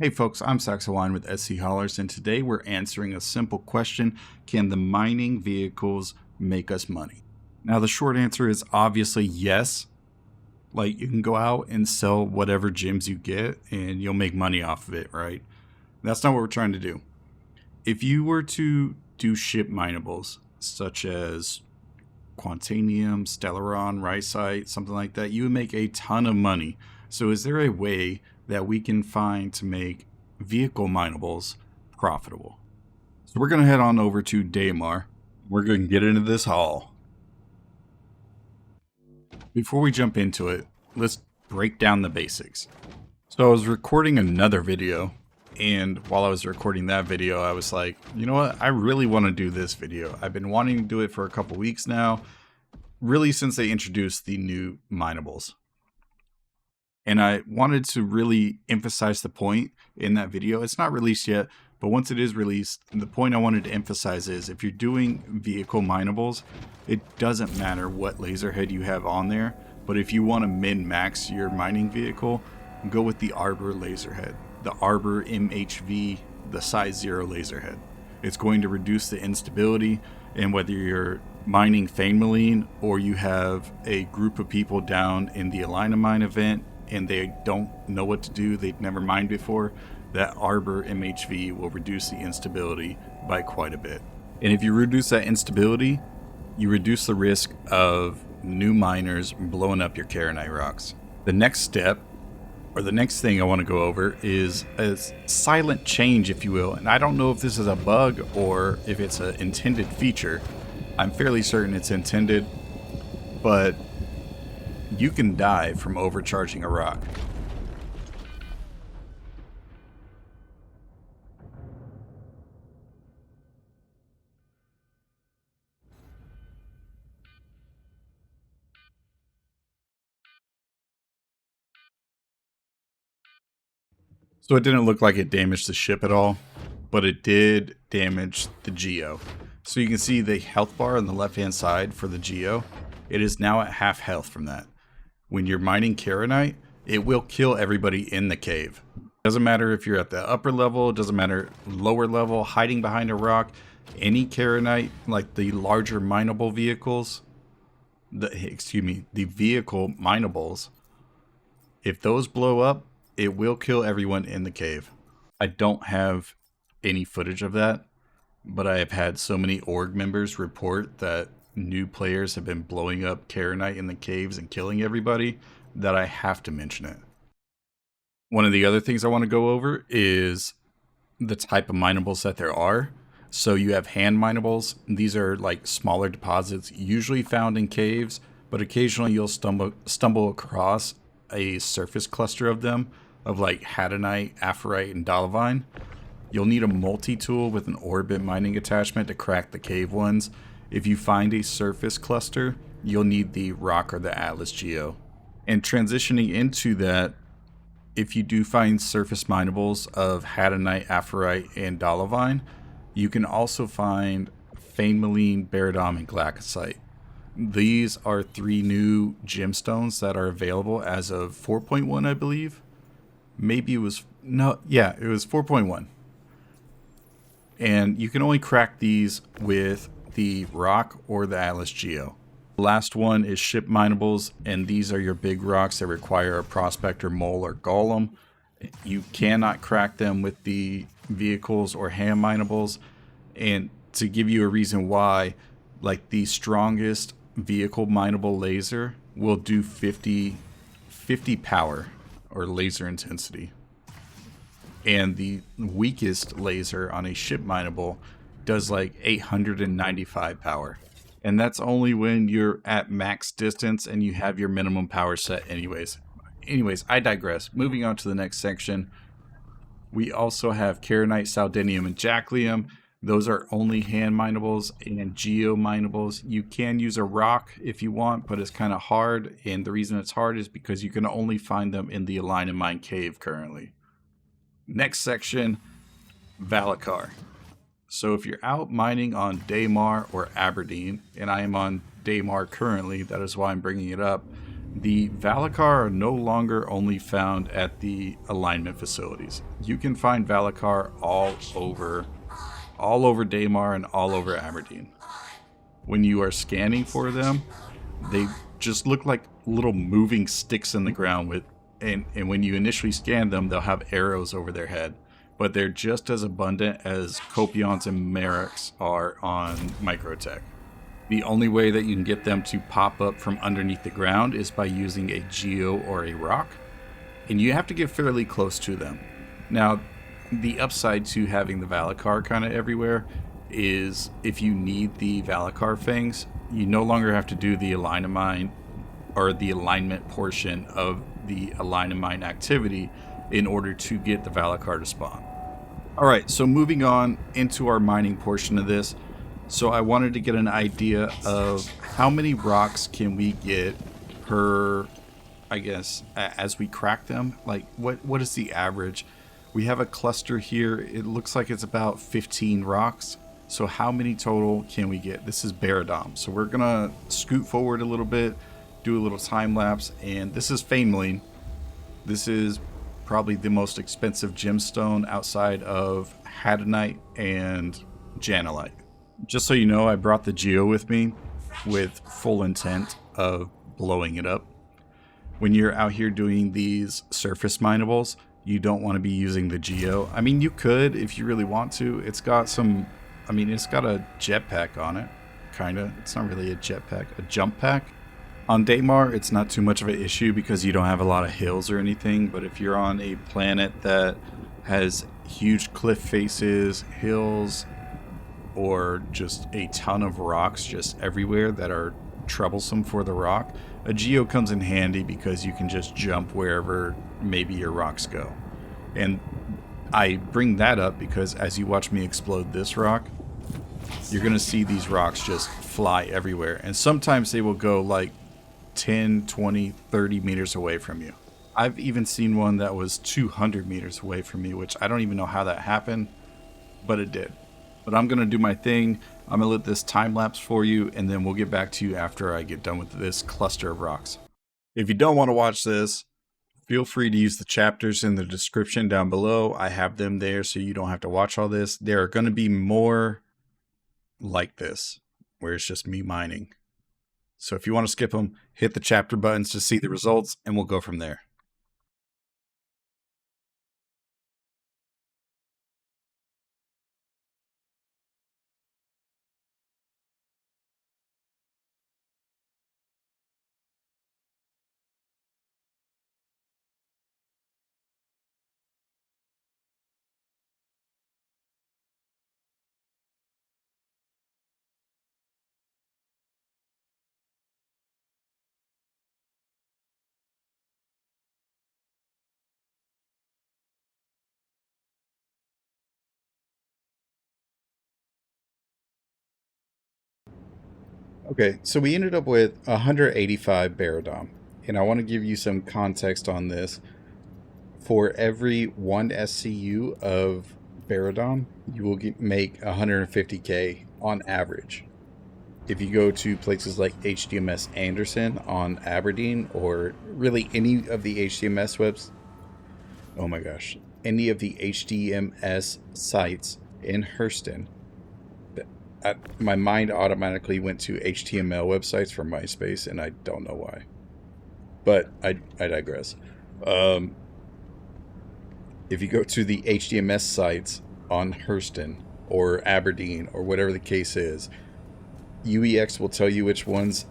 Hey folks, I'm Saxawine with SC Haulers, and today we're answering a simple question: can the mining vehicles make us money? Now the short answer is obviously yes. Like, you can go out and sell whatever gems you get and you'll make money off of it, right? That's not what we're trying to do. If you were to do ship minables, such as Quantanium, Stellaron, Rhyosite, something like that, you would make a ton of money. So is there a way that we can find to make vehicle minables profitable? So we're going to head on over to Daymar. We're going to get into this haul. Before we jump into it, let's break down the basics. So I was recording another video, and while I was recording that video, I was like, you know what? I really want to do this video. I've been wanting to do it for a couple weeks now, really since they introduced the new minables. And I wanted to really emphasize the point in that video. It's not released yet, but once it is released, the point I wanted to emphasize is if you're doing vehicle minables, it doesn't matter what laser head you have on there, but if you want to min-max your mining vehicle, go with the Arbor laser head, the Arbor MHV, the size 0 laser head. It's going to reduce the instability, and whether you're mining Fainmaline or you have a group of people down in the Alina Mine event and they don't know what to do, they've never mined before, that Arbor MHV will reduce the instability by quite a bit. And if you reduce that instability, you reduce the risk of new miners blowing up your Karenite rocks. The next step, or the next thing I want to go over, is a silent change, if you will. And I don't know if this is a bug or if it's an intended feature. I'm fairly certain it's intended, but you can die from overcharging a rock. So it didn't look like it damaged the ship at all, but it did damage the Geo. So you can see the health bar on the left hand side for the Geo. It is now at half health from that. When you're mining Karenite, it will kill everybody in the cave. Doesn't matter if you're at the upper level, doesn't matter lower level, hiding behind a rock. Any Karenite, like the larger mineable vehicles, the vehicle minables, if those blow up, it will kill everyone in the cave. I don't have any footage of that, but I have had so many org members report that new players have been blowing up Karenite in the caves and killing everybody that I have to mention it. One of the other things I want to go over is the type of minables that there are. So you have hand minables. These are like smaller deposits, usually found in caves, but occasionally you'll stumble across a surface cluster of them, of like Hadanite, Aphorite, and Dolivine. You'll need a multi-tool with an orbit mining attachment to crack the cave ones. If you find a surface cluster, you'll need the ROC or the Atlas Geo. And transitioning into that, if you do find surface minables of Hadanite, Aphorite, and Dolivine, you can also find Fainmaline, Baradom, and Glackosite. These are 3 new gemstones that are available as of 4.1, I believe. Maybe it was, no, yeah, it was 4.1. And you can only crack these with the ROC or the Atlas Geo. The last one is ship minables, and these are your big rocks that require a prospector, mole, or golem. You cannot crack them with the vehicles or hand minables. And to give you a reason why, like the strongest vehicle mineable laser will do 50 power or laser intensity, and the weakest laser on a ship mineable does like 895 power, and that's only when you're at max distance and you have your minimum power set anyways. I digress. Moving on to the next section, we also have Karenite, Saldinium, and Jacklium. Those are only hand minables and geo minables. You can use a ROC if you want, but it's kind of hard. And the reason it's hard is because you can only find them in the Alina Mine cave currently. Next section, Valakkar. So if you're out mining on Daymar or Aberdeen, and I am on Daymar currently, that is why I'm bringing it up, The Valakkar are no longer only found at the alignment facilities. You can find Valakkar all over Daymar and all over Aberdeen. When you are scanning for them, they just look like little moving sticks in the ground with, and when you initially scan them, they'll have arrows over their head. But they're just as abundant as Copions and Merrics are on Microtech. The only way that you can get them to pop up from underneath the ground is by using a Geo or a Rock, and you have to get fairly close to them. Now, the upside to having the Valakkar kind of everywhere is if you need the Valakkar fangs, you no longer have to do the alignment portion of the alignment activity in order to get the Valakkar to spawn. Alright, so moving on into our mining portion of this. So I wanted to get an idea of how many rocks can we get per, I guess, as we crack them. Like, what is the average? We have a cluster here. It looks like it's about 15 rocks. So how many total can we get? This is Baradom. So we're going to scoot forward a little bit, do a little time lapse, and this is Fameling. This is probably the most expensive gemstone outside of Hadanite and Janelite. Just so you know, I brought the Geo with me with full intent of blowing it up. When you're out here doing these surface minables, you don't want to be using the Geo. I mean, you could if you really want to. It's got some, I mean, it's got a jetpack on it, kind of. It's not really a jetpack, a jump pack. On Daymar, it's not too much of an issue because you don't have a lot of hills or anything, but if you're on a planet that has huge cliff faces, hills, or just a ton of rocks just everywhere that are troublesome for the rock, a Geo comes in handy because you can just jump wherever maybe your rocks go. And I bring that up because as you watch me explode this rock, you're going to see these rocks just fly everywhere. And sometimes they will go like 10, 20, 30 meters away from you. I've even seen one that was 200 meters away from me, which I don't even know how that happened, but it did. But I'm going to do my thing. I'm going to let this time lapse for you, and then we'll get back to you after I get done with this cluster of rocks. If you don't want to watch this, feel free to use the chapters in the description down below. I have them there so you don't have to watch all this. There are going to be more like this, where it's just me mining. So if you want to skip them, hit the chapter buttons to see the results, and we'll go from there. Okay, so we ended up with 185 Baradom, and I want to give you some context on this. For every 1 SCU of Baradom, you will make 150k on average. If you go to places like HDMS Anderson on Aberdeen, or really any of the HDMS webs, oh my gosh, any of the HDMS sites in Hurston, my mind automatically went to HTML websites for MySpace, and I don't know why. But I digress. If you go to the HDMS sites on Hurston or Aberdeen or whatever the case is, UEX will tell you which ones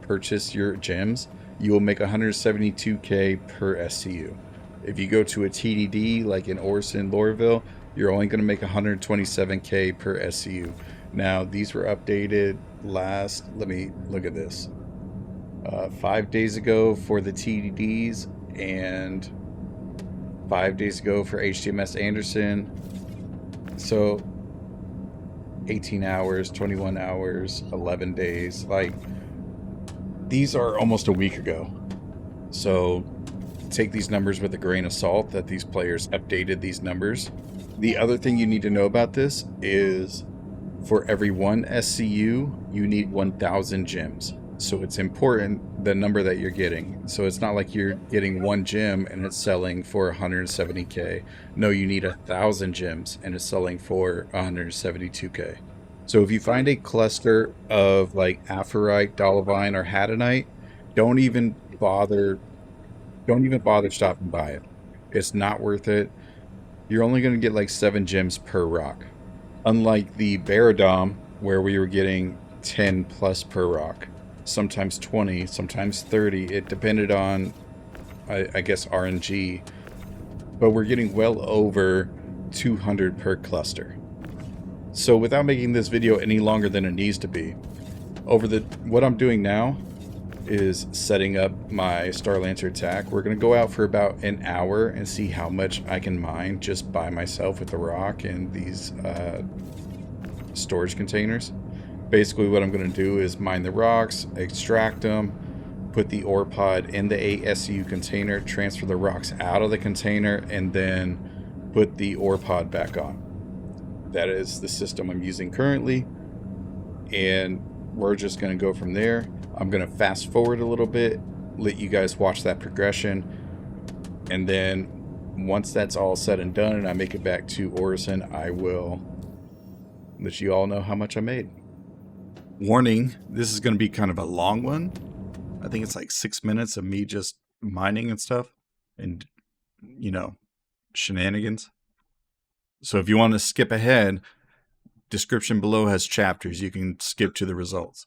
purchase your gems. You will make 172k per SCU. If you go to a TDD like in Orson, Lorville, you're only going to make 127k per SCU. Now, these were updated last, let me look at this, 5 days ago for the TDDs and 5 days ago for HDMS Anderson. So 18 hours, 21 hours, 11 days. Like, these are almost a week ago. So take these numbers with a grain of salt that these players updated these numbers. The other thing you need to know about this is for every 1 SCU, you need 1,000 gems. So it's important the number that you're getting. So it's not like you're getting one gem and it's selling for 170k. No, you need 1,000 gems and it's selling for 172k. So if you find a cluster of like Aphorite, Dolivine, or Hadanite, don't even bother stopping by it. It's not worth it. You're only going to get like 7 gems per rock. Unlike the Baradom, where we were getting 10 plus per rock. Sometimes 20, sometimes 30. It depended on, I guess, RNG. But we're getting well over 200 per cluster. So without making this video any longer than it needs to be, what I'm doing now is setting up my Star Lancer attack. We're going to go out for about an hour and see how much I can mine just by myself with the rock and these storage containers. Basically what I'm going to do is mine the rocks, extract them, put the ore pod in the ASU container, transfer the rocks out of the container, and then put the ore pod back on. That is the system I'm using currently, and we're just going to go from there. I'm going to fast forward a little bit, let you guys watch that progression, and then once that's all said and done and I make it back to Orison, I will let you all know how much I made. Warning, this is going to be kind of a long one. I think it's like 6 minutes of me just mining and stuff and, you know, shenanigans. So if you want to skip ahead, description below has chapters. You can skip to the results.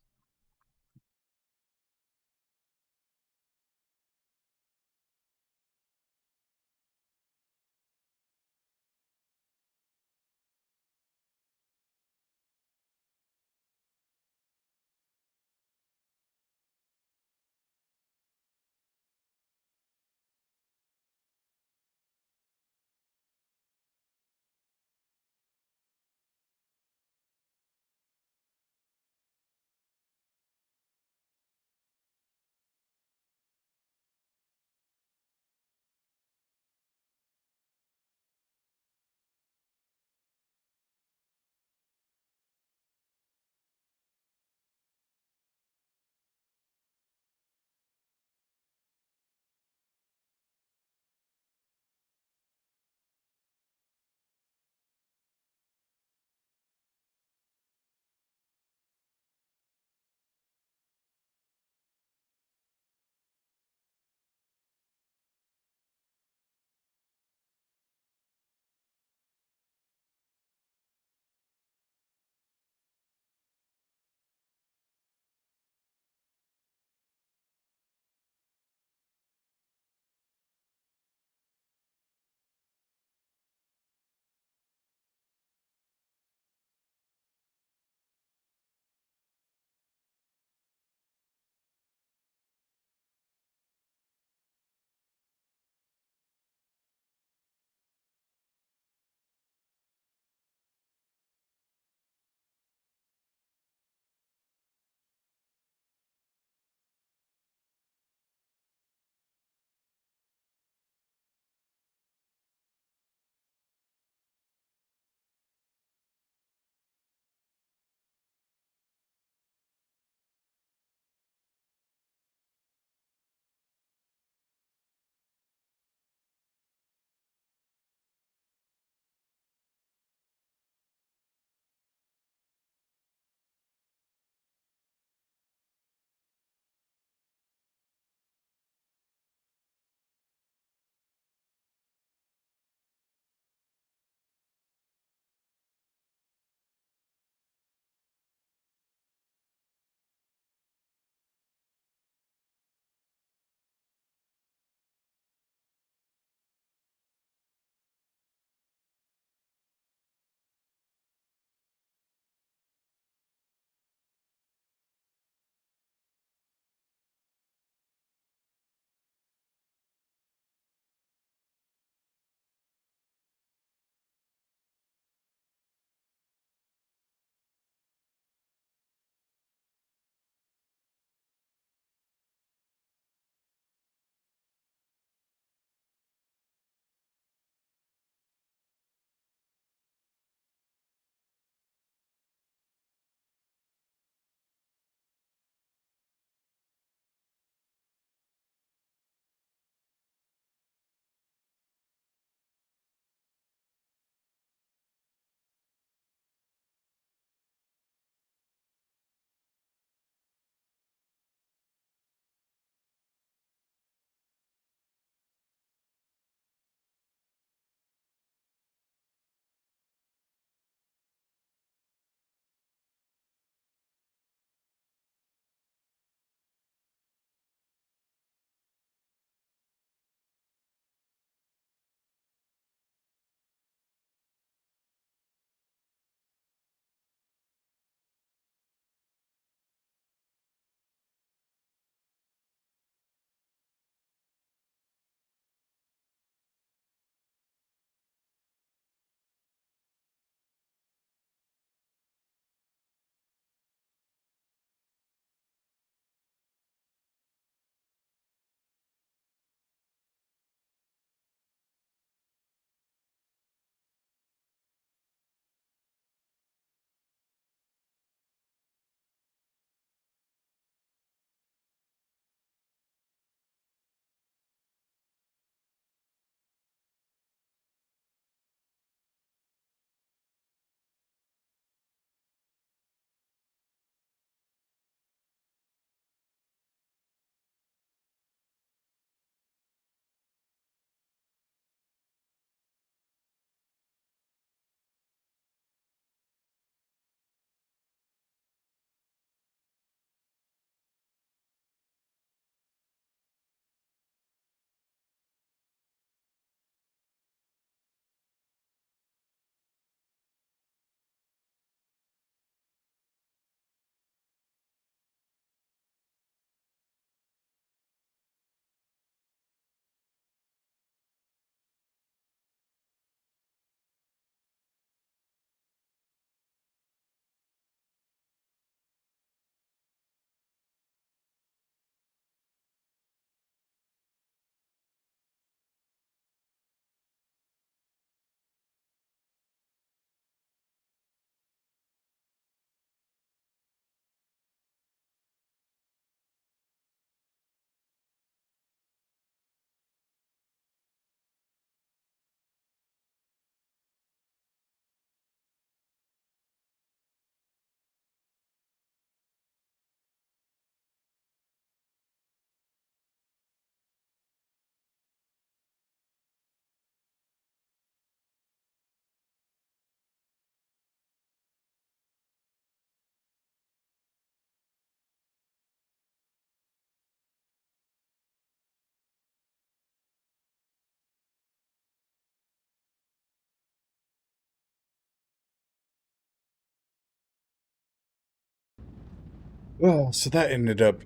Well, so that ended up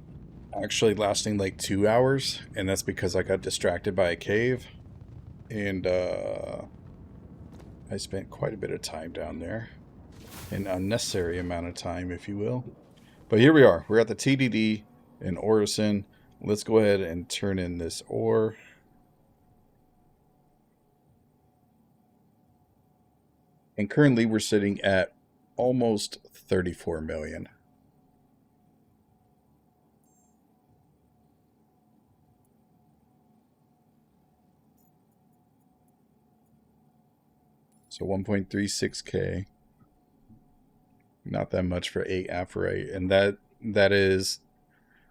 actually lasting like 2 hours, and that's because I got distracted by a cave, and I spent quite a bit of time down there. An unnecessary amount of time, if you will. But here we are. We're at the TDD in Orison. Let's go ahead and turn in this ore. And currently we're sitting at almost 34 million. So 1.36K. Not that much for 8 aphrite. And that is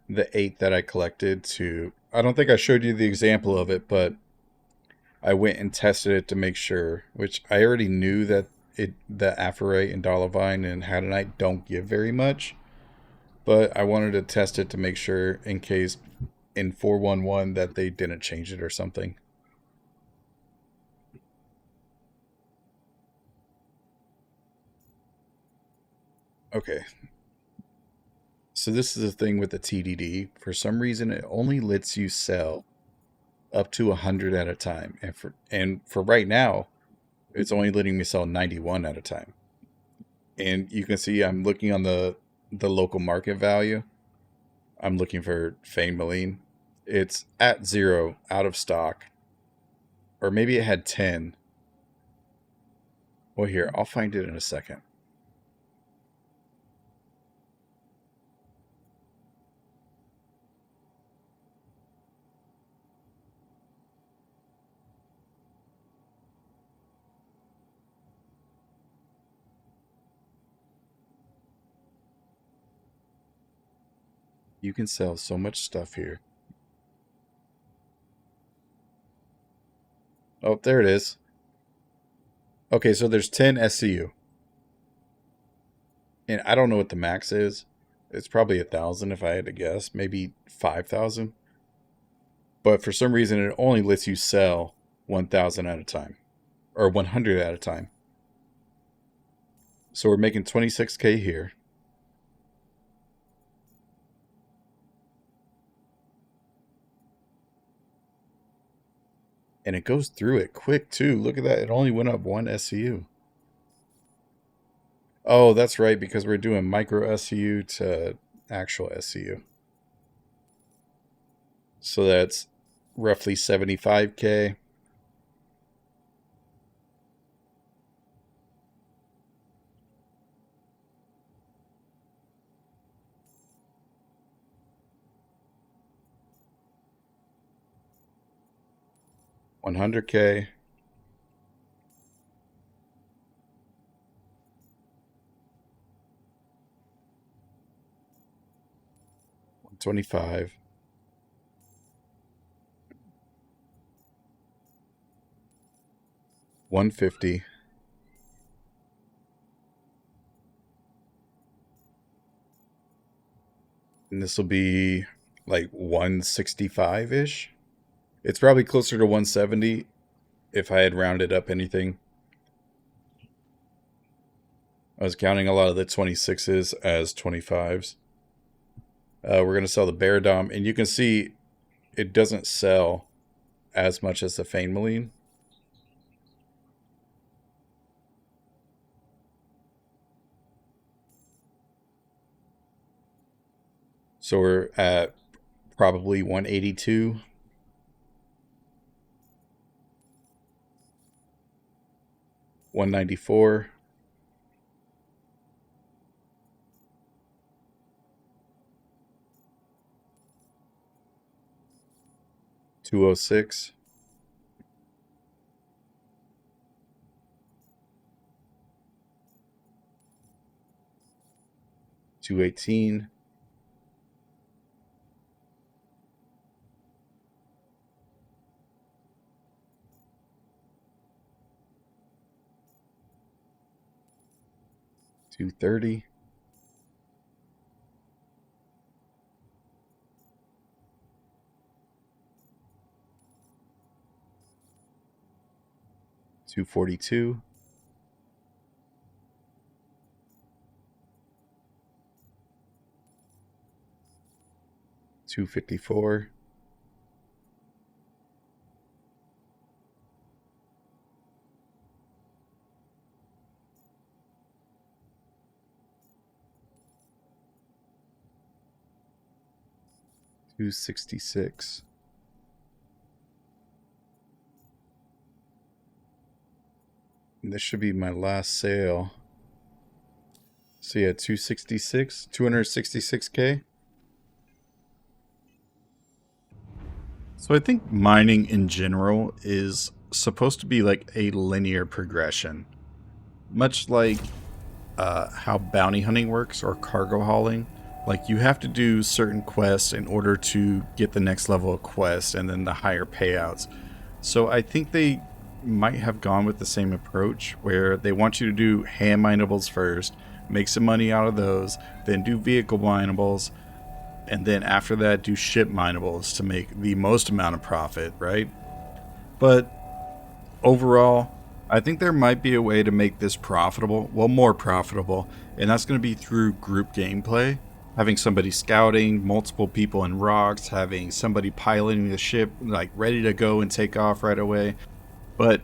the 8 that I collected to... I don't think I showed you the example of it, but I went and tested it to make sure, which I already knew that the aphrite and dolomite and hadonite don't give very much, but I wanted to test it to make sure in case in 411 that they didn't change it or something. Okay. So this is the thing with the TDD. For some reason, it only lets you sell up to 100 at a time, and for right now, it's only letting me sell 91 at a time. And you can see I'm looking on the local market value. I'm looking for Fane Maline. It's at 0, out of stock, or maybe it had 10. Well, here, I'll find it in a second. You can sell so much stuff here. Oh, there it is. Okay, so there's 10 SCU. And I don't know what the max is. It's probably 1,000 if I had to guess. Maybe 5,000. But for some reason, it only lets you sell 1,000 at a time. Or 100 at a time. So we're making 26K here. And it goes through it quick, too. Look at that. It only went up 1 SCU. Oh, that's right, because we're doing micro SCU to actual SCU. So that's roughly 75K. $100K. $125. $150. And this will be like 165-ish. It's probably closer to 170 if I had rounded up anything. I was counting a lot of the 26s as 25s. We're going to sell the Bear Dom, and you can see it doesn't sell as much as the Fane Maline. So we're at probably 182. $194. $206. $218. $230. $242. 254. $266. And this should be my last sale. So yeah, 266, 266K. So I think mining in general is supposed to be like a linear progression. Much like how bounty hunting works or cargo hauling. Like you have to do certain quests in order to get the next level of quest and then the higher payouts. So I think they might have gone with the same approach where they want you to do hand minables first, make some money out of those, then do vehicle minables, and then after that do ship minables to make the most amount of profit, right? But overall, I think there might be a way to make this profitable, well, more profitable, and that's going to be through group gameplay. Having somebody scouting, multiple people in rocks, having somebody piloting the ship, like ready to go and take off right away. But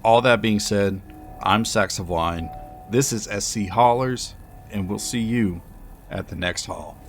all that being said, I'm Saxavline. This is SC Haulers, and we'll see you at the next haul.